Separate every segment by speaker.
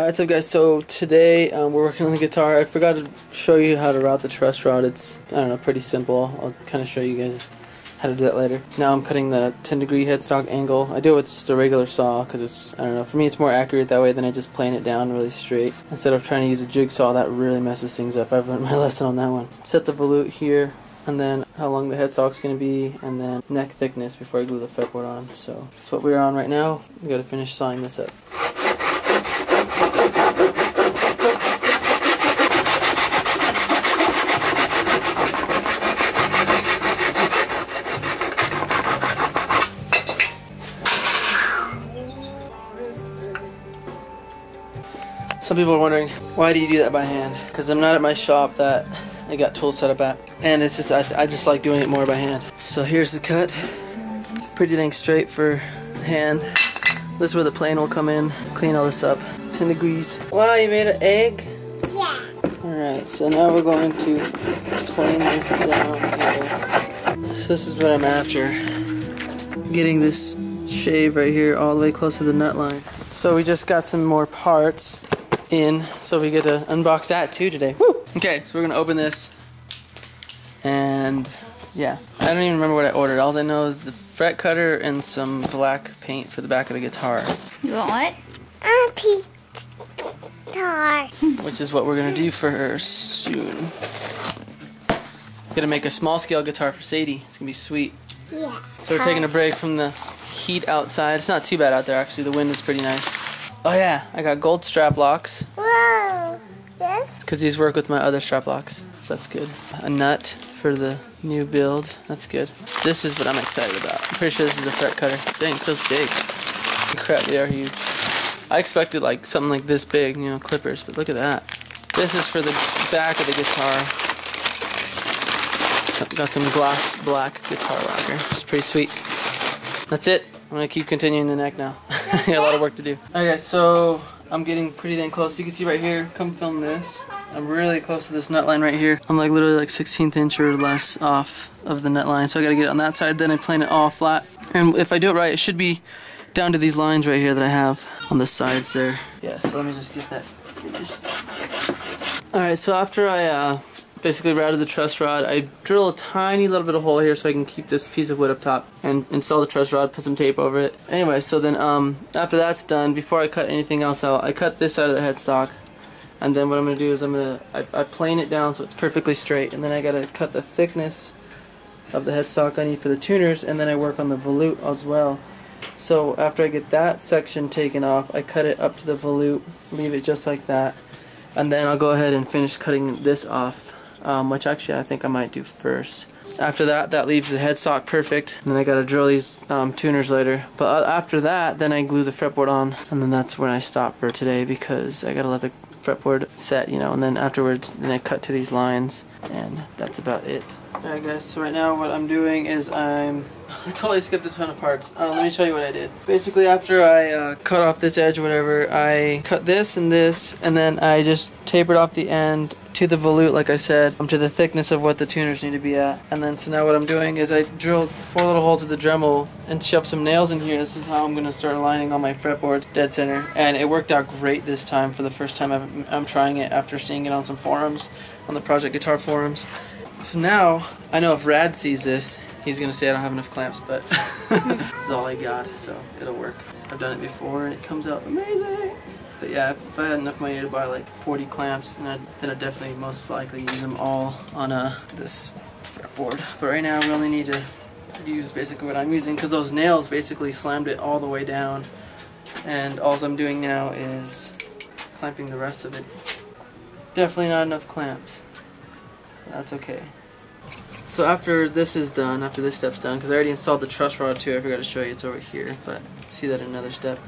Speaker 1: Alright, so guys, so today we're working on the guitar. I forgot to show you how to route the truss rod. It's, I don't know, pretty simple. I'll kind of show you guys how to do that later. Now I'm cutting the 10-degree headstock angle. I do it with just a regular saw because it's, I don't know, for me it's more accurate that way than I just plane it down really straight. Instead of trying to use a jigsaw, that really messes things up. I've learned my lesson on that one. Set the volute here, and then how long the headstock's going to be, and then neck thickness before I glue the fretboard on. So that's what we're on right now. We got to finish sawing this up. Some people are wondering, why do you do that by hand? Because I'm not at my shop that I got tools set up at, and it's just I just like doing it more by hand. So here's the cut, pretty dang straight for hand. This is where the plane will come in. Clean all this up. 10 degrees. Wow, you made an egg?
Speaker 2: Yeah.
Speaker 1: Alright, so now we're going to plane this down here. So this is what I'm after. Getting this shave right here all the way close to the nut line. So we just got some more parts in, so we get to unbox that too today. Woo! Okay, so we're gonna open this, and yeah, I don't even remember what I ordered. All I know is the fret cutter and some black paint for the back of the guitar.
Speaker 2: You want what? Guitar.
Speaker 1: Which is what we're gonna do for her soon. Gonna make a small scale guitar for Sadie. It's gonna be sweet.
Speaker 2: Yeah.
Speaker 1: So we're taking a break from the heat outside. It's not too bad out there actually. The wind is pretty nice. Oh yeah, I got gold strap locks.
Speaker 2: Whoa. Yes?
Speaker 1: Because these work with my other strap locks, so that's good. A nut for the new build, that's good. This is what I'm excited about. I'm pretty sure this is a fret cutter. Dang, it feels big. Crap, they are huge. I expected like something like this big, you know, clippers, but look at that. This is for the back of the guitar. So, got some gloss black guitar lacquer. It's pretty sweet. That's it. I'm gonna keep continuing the neck now. I got a lot of work to do. Okay, so I'm getting pretty dang close. You can see right here, come film this. I'm really close to this nut line right here. I'm like literally like 1/16 inch or less off of the nut line. So I gotta get it on that side, then I plane it all flat. And if I do it right, it should be down to these lines right here that I have on the sides there. Yeah, so let me just get that finished. Alright, so after I basically routed the truss rod, I drill a tiny little bit of hole here so I can keep this piece of wood up top and install the truss rod, put some tape over it. Anyway, so then after that's done, before I cut anything else out, I cut this side of the headstock, and then what I'm going to do is I plane it down so it's perfectly straight, and then I got to cut the thickness of the headstock I need for the tuners, and then I work on the volute as well. So after I get that section taken off, I cut it up to the volute, leave it just like that, and then I'll go ahead and finish cutting this off. Which actually I think I might do first. After that, that leaves the headstock perfect, and then I gotta drill these tuners later. But after that, then I glue the fretboard on, and then that's when I stop for today because I gotta let the fretboard set, you know, and then afterwards, then I cut to these lines, and that's about it. Alright guys, so right now what I'm doing is I totally skipped a ton of parts. Let me show you what I did. Basically, after I cut off this edge or whatever, I cut this, and then I just tapered off the end to the volute, like I said, to the thickness of what the tuners need to be at. And then so now what I'm doing is I drilled 4 little holes with the Dremel and shoved some nails in here. This is how I'm going to start aligning all my fretboards dead center. And it worked out great this time for the first time I'm trying it after seeing it on some forums, on the Project Guitar forums. So now, I know if Rad sees this, he's going to say I don't have enough clamps, but this is all I got, so it'll work. I've done it before and it comes out amazing. But yeah, if I had enough money to buy like 40 clamps, then I'd definitely most likely use them all on this fretboard. But right now we only need to use basically what I'm using because those nails basically slammed it all the way down. And all I'm doing now is clamping the rest of it. Definitely not enough clamps. That's okay. So after this is done, after this step's done, because I already installed the truss rod too, I forgot to show you, it's over here, but see that in another step.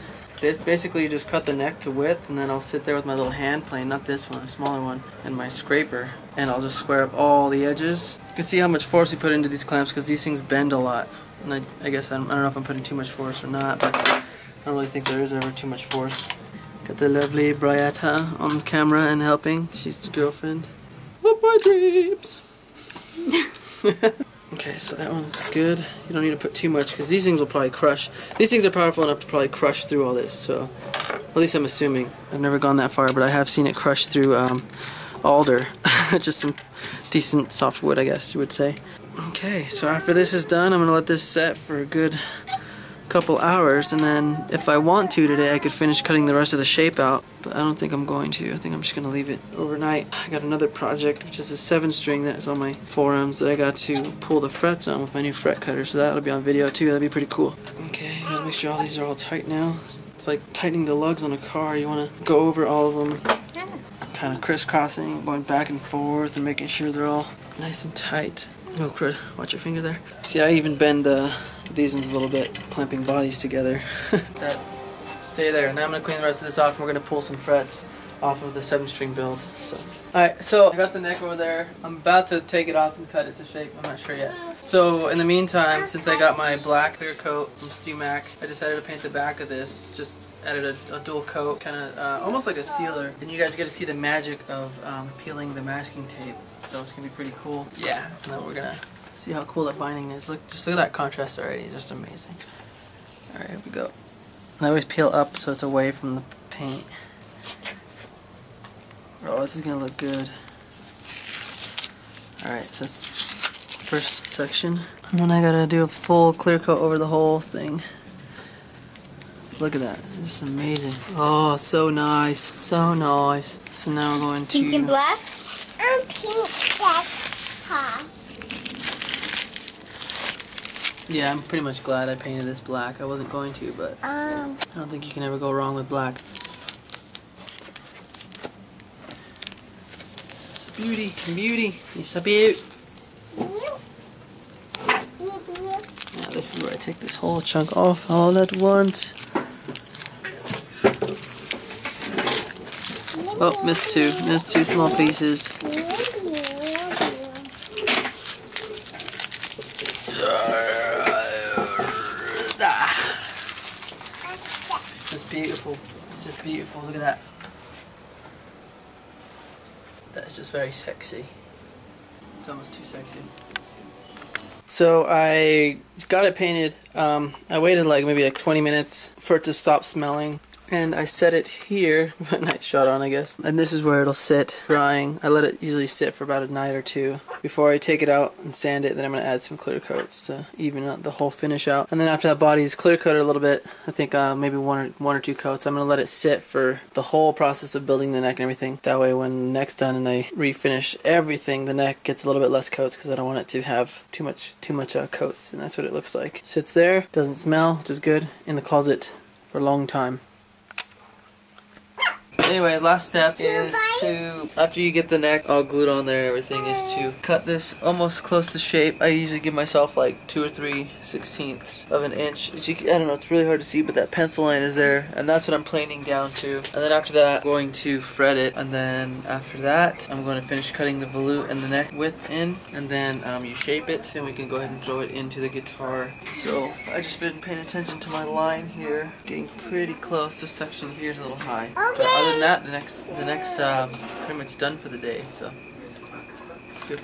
Speaker 1: Basically you just cut the neck to width, and then I'll sit there with my little hand plane, not this one, a smaller one, and my scraper, and I'll just square up all the edges. You can see how much force we put into these clamps because these things bend a lot. And I guess I don't know if I'm putting too much force or not, but I don't really think there is ever too much force. Got the lovely Brietta on camera and helping. She's the girlfriend of my dreams. Okay, so that one's good. You don't need to put too much because these things will probably crush. These things are powerful enough to probably crush through all this, so At least I'm assuming. I've never gone that far, but I have seen it crush through alder. Just some decent soft wood, I guess you would say. Okay, so after this is done, I'm going to let this set for a good couple hours, and then if I want to today, I could finish cutting the rest of the shape out, but I don't think I'm going to. I think I'm just going to leave it overnight. I got another project, which is a 7-string that's on my forums that I got to pull the frets on with my new fret cutter, so that'll be on video too. That'd be pretty cool. Okay, gotta make sure all these are all tight now. It's like tightening the lugs on a car. You want to go over all of them, kind of crisscrossing, going back and forth, and making sure they're all nice and tight. Oh crud, watch your finger there. See, I even bend these ones a little bit, clamping bodies together. That, stay there. Now I'm going to clean the rest of this off, and we're going to pull some frets off of the 7-string build. So, alright, so I got the neck over there. I'm about to take it off and cut it to shape. I'm not sure yet. So in the meantime, since I got my black clear coat from StewMac, I decided to paint the back of this. Just added a dual coat, kind of almost like a sealer. And you guys get to see the magic of peeling the masking tape. So it's going to be pretty cool. Yeah, and then we're going to see how cool that binding is. Just look at that contrast already. It's just amazing. Alright, here we go. And I always peel up so it's away from the paint. Oh, this is going to look good. Alright, so that's the first section. And then I got to do a full clear coat over the whole thing. Look at that. This is amazing. Oh, so nice. So nice. So now we're going to...
Speaker 2: Pink and black? Pink black top.
Speaker 1: Yeah, I'm pretty much glad I painted this black. I wasn't going to, but I don't think you can ever go wrong with black. It's a beauty, beauty. It's a beaut. Now this is where I take this whole chunk off all at once. Oh, missed two. Missed 2 small pieces. It's just beautiful. It's just beautiful. Look at that. That is just very sexy. It's almost too sexy. So I got it painted. I waited maybe 20 minutes for it to stop smelling. And I set it here, nice shot on I guess, and this is where it'll sit drying. I let it usually sit for about a night or two before I take it out and sand it. Then I'm going to add some clear coats to even out the whole finish out. And then after that body is clear coated a little bit, I think maybe one or two coats, I'm going to let it sit for the whole process of building the neck and everything. That way when the neck's done and I refinish everything, the neck gets a little bit less coats because I don't want it to have too much coats, and that's what it looks like. Sits there, doesn't smell, which is good, in the closet for a long time. Anyway, last step is to, after you get the neck all glued on there and everything, is to cut this almost close to shape. I usually give myself like 2 or 3/16 of an inch. I don't know, it's really hard to see, but that pencil line is there, and that's what I'm planing down to. And then after that, I'm going to fret it, and then after that, I'm going to finish cutting the volute and the neck width in, and then you shape it, and we can go ahead and throw it into the guitar. So I've just been paying attention to my line here, getting pretty close. This section here is a little high. But other than that, the neck's pretty much done for the day, so it's good.